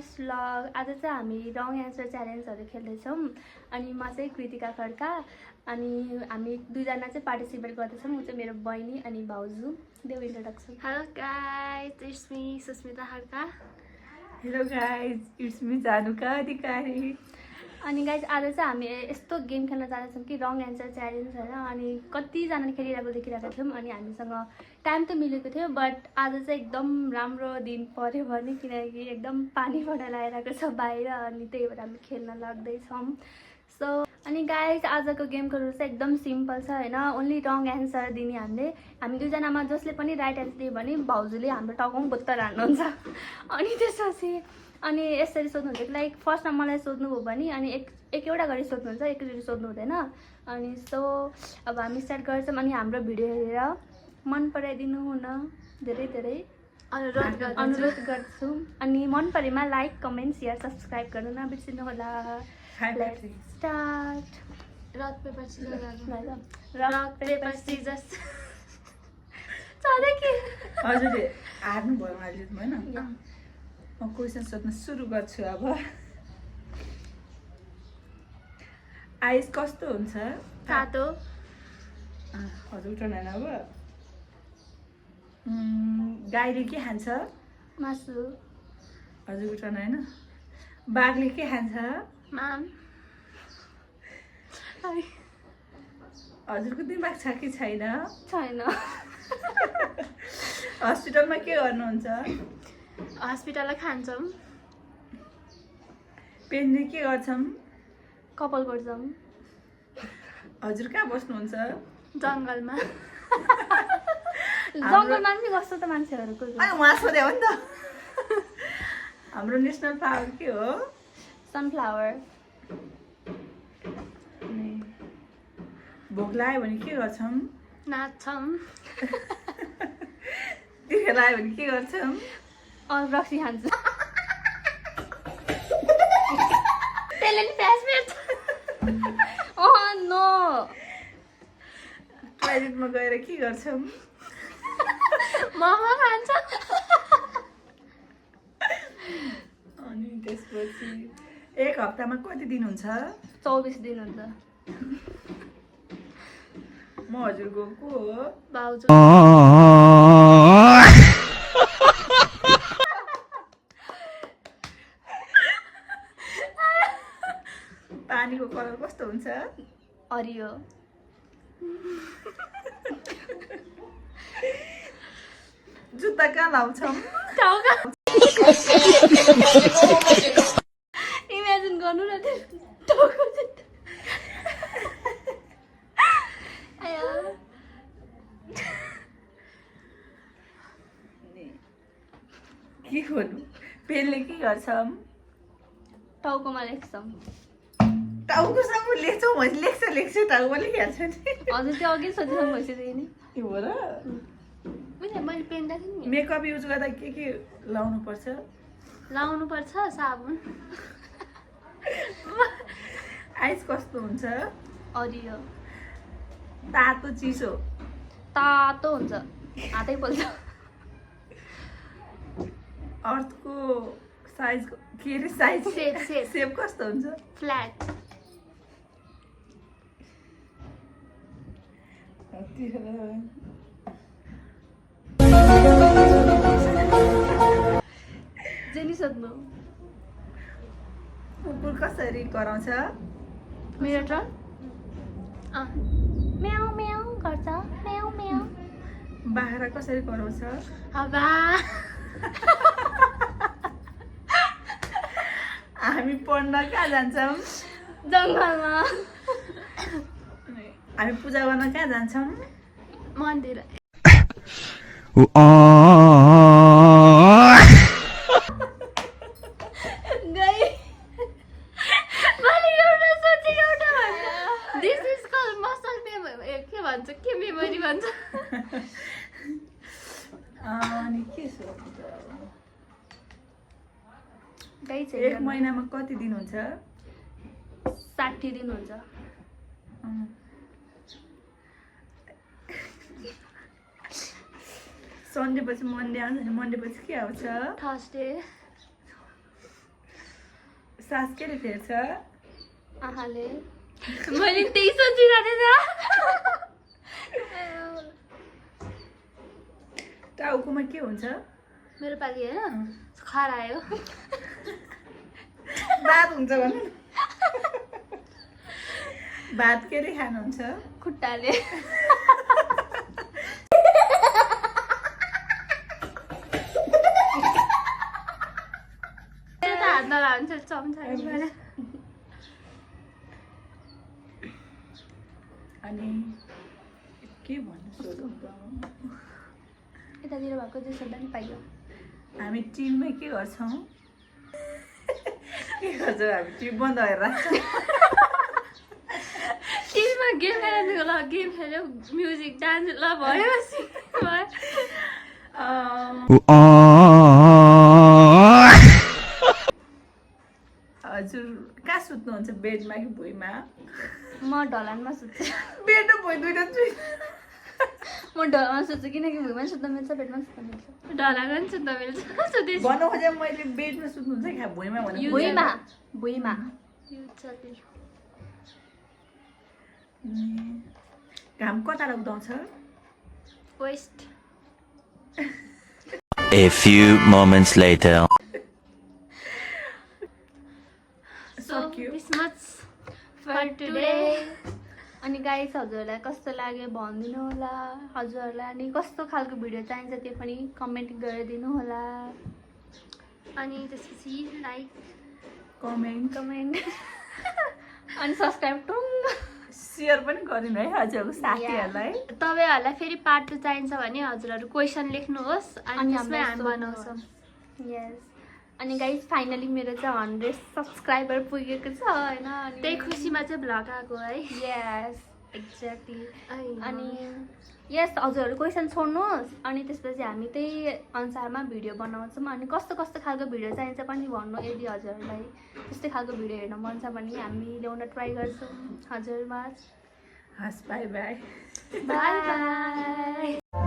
First vlog. आज चाहिँ हामी रङ एन्सर च्यालेन्जहरू खेल्दैछौँ अनि म चाहिँ कृतिका खड्का अनि हामी दुईजना चाहिँ पार्टिसिपेट गर्दैछौँ। म चाहिँ मेरो बहिनी अनि भाउजू। देऊ introduction. Hello guys, it's me Sushmita Khadka. Hello guys, it's me Januka Adhikari. अनि गाइज आज चाहिँ हामी यस्तो गेम खेल्न जाँदैछौँ कि रङ एन्सर च्यालेन्ज होइन। अनि कतिजनाले खेलिरहेको देखिरहेको थियौँ अनि हामीसँग टाइम त मिलेको थियो, बट आज चाहिँ एकदम राम्रो दिन पऱ्यो भने किनकि एकदम पानी परेर आइरहेको छ बाहिर अनि त्यही भएर हामी खेल्न लाग्दैछौँ। सो अनि गाइज आजको गेमको रुल चाहिँ एकदम सिम्पल छ होइन। ओन्ली रङ एन्सर दिने हामी दुईजनामा जसले पनि राइट एन्सर दियो भने भाउजूले हाम्रो टाउकोमा बोत्तर हान्नुहुन्छ। अनि त्यसपछि अनि यसरी सोध्नुहुन्छ कि लाइक फर्स्टमा मलाई सोध्नुभयो भने अनि एकवटा गरी सोध्नुहुन्छ, एकचोटि सोध्नु हुँदैन। अनि सो अब हामी स्टार्ट गर्छौँ अनि हाम्रो भिडियो हेरेर मन पराइदिनु हुन धेरै धेरै अनुरोध गर्छु। अनि मन परेमा लाइक, कमेन्ट, सेयर, सब्सक्राइब गर्नु नबिर्सिनु होला। Let's start. Rock paper scissor. Rock paper scissors. चले के हजुरले हार्नु भयो मैले होइन। म क्वेसन सोध्न सुरु गर्छु। अब आइस कस्तो हुन्छ? तातो। हजुर टर्न होइन। अब गाईले के खान्छ? मासु। हजुरको टर्न होइन। बाघले के खान्छ? माम। हजुरको दिमाग छ कि छैन? छैन। हस्पिटलमा के गर्नुहुन्छ? हस्पिटललाई खान्छौँ। पेनले के गर्छौँ? कपाल गर्छौँ। हजुर कहाँ बस्नुहुन्छ? जङ्गलमा। जङ्गलमा पनि कस्तो त मान्छेहरूको उहाँ सोध्यो नि त। हाम्रो नेसनल फ्लावर के हो? सनफ्लावर। भोक लाग्यो भने के गर्छौँ? नाच्छौँ। तिर्खा लाग्यो भने के गर्छौँ? रक्सी खान्छ। त्यसले नि प्याज भेट्छ। नो। टोयलेटमा गएर के गर्छौँ? मोमो खान्छ। अनि त्यसपछि एक हप्तामा कति दिन हुन्छ? 24 दिन हुन्छ। म हजुरको को हो? भाउजू। पानीको कलर कस्तो हुन्छ? हरियो। जुत्ता कहाँ लाउँछौँ? टाउका। इमेजिन गर्नु न त्यो टाउको जुत्ता। के गर्नु? पेनले के गर्छौँ? टाउकोमा लेख्छौँ। टाउकोसँग लेख्छौँ? मैले लेख्छ टाउको लेखिहाल्छ नि। हजुर त्यो अघि सोधिसक्नु भइसक्यो नि। त्यो हो र? मैले पेन राखेँ नि। मेकअप युज गर्दा के लाउनु पर्छ? लाउनु पर्छ साबुन। आइस कस्तो हुन्छ? हरियो। तातो चिसो? तातो हुन्छ, हातै पोल्छ। अर्थको साइज के अरे? साइज सेप कस्तो हुन्छ? फ्ल्याट। जेनी सोध्नु। कुकुर कसरी कराउँछ? मेरो टर्न। म्याउ म्याउ गर्छ। म्याउ म्याउ। बाख्रा कसरी कराउँछ? हबा। हामी पढ्न कहाँ जान्छौँ? जङ्गलमा। हामी पूजा गर्न कहाँ जान्छौँ? मन्दिर। This is call muscle memory. के भन्छ? के मेमोरी भन्छ? अनि के सोध्छ? एक महिनामा कति दिन हुन्छ? 60 दिन हुन्छ। सन्डे पछि मन्डे आउँछ नि, मन्डे पछि के आउँछ? थर्सडे। सास केले फेर्छ आहाले मैले त्यही सोचिरहेको टाउकोमा के हुन्छ मेरो पालि होइन खरायो भात हुन्छ भने भात के रे खानुहुन्छ खुट्टाले हात नलान्छ चम्चा अनि के भन्नु सोधौँ त यतातिर भएको जे सोध्दा नि पाइयो हामी टिममा के गर्छौँ के गर्छौँ हामी टिम बन्द भएर राख्छौँ टिभीमा गेम खेल्नु ल गेम खेल्यो म्युजिक डान्स ल भएपछि हजुर कहाँ सुत्नुहुन्छ बेडमा कि भुइँमा म ढलानमा सुत्छु बेड र भुइँ दुइटा म ढलानमा सुत्छु किनकि भुइँमा सुत्न मिल्छ बेडमा सुत्न मिल्छ ढलाएको नि सुत्दा मिल्छ सुत्दै भन्नु खोजेँ मैले बेडमा सुत्नुहुन्छ कि भुइँमा भने भुइँमा भुइँमा घाम कता उदाउँछ West A few moments later. सक्यो this much for today. अनि गाइस हजुरहरूलाई कस्तो लाग्यो भनिदिनु होला हजुरहरूलाई अनि कस्तो खालको भिडियो चाहिन्छ त्यो पनि कमेन्ट गरिदिनु होला अनि त्यसपछि लाइक कमेन्ट अनि सब्सक्राइब टुङ सेयर पनि गरिदिनु है हजुरको साथीहरूलाई तपाईँहरूलाई फेरि पार्ट 2 चाहिन्छ भने हजुरहरू क्वेसन लेख्नुहोस् अनि त्यसमै हामी बनाउँछौँ यस अनि गाइस फाइनली मेरो चाहिँ 100 सब्सक्राइबर पुगेको छ हैन अनि त्यही खुसीमा चाहिँ भ्लग आएको है यस एक्ज्याक्टली अनि अनि यस हजुरहरू क्वेसन छोड्नुहोस् अनि त्यसपछि हामी त्यही अनुसारमा भिडियो बनाउँछौँ अनि कस्तो कस्तो खालको भिडियो चाहिन्छ पनि भन्नु यदि हजुरहरूलाई त्यस्तै खालको भिडियो हेर्न मन छ भने हामी ल्याउन ट्राई गर्छौँ हजुरमा हस् बाई बाई बाई बाई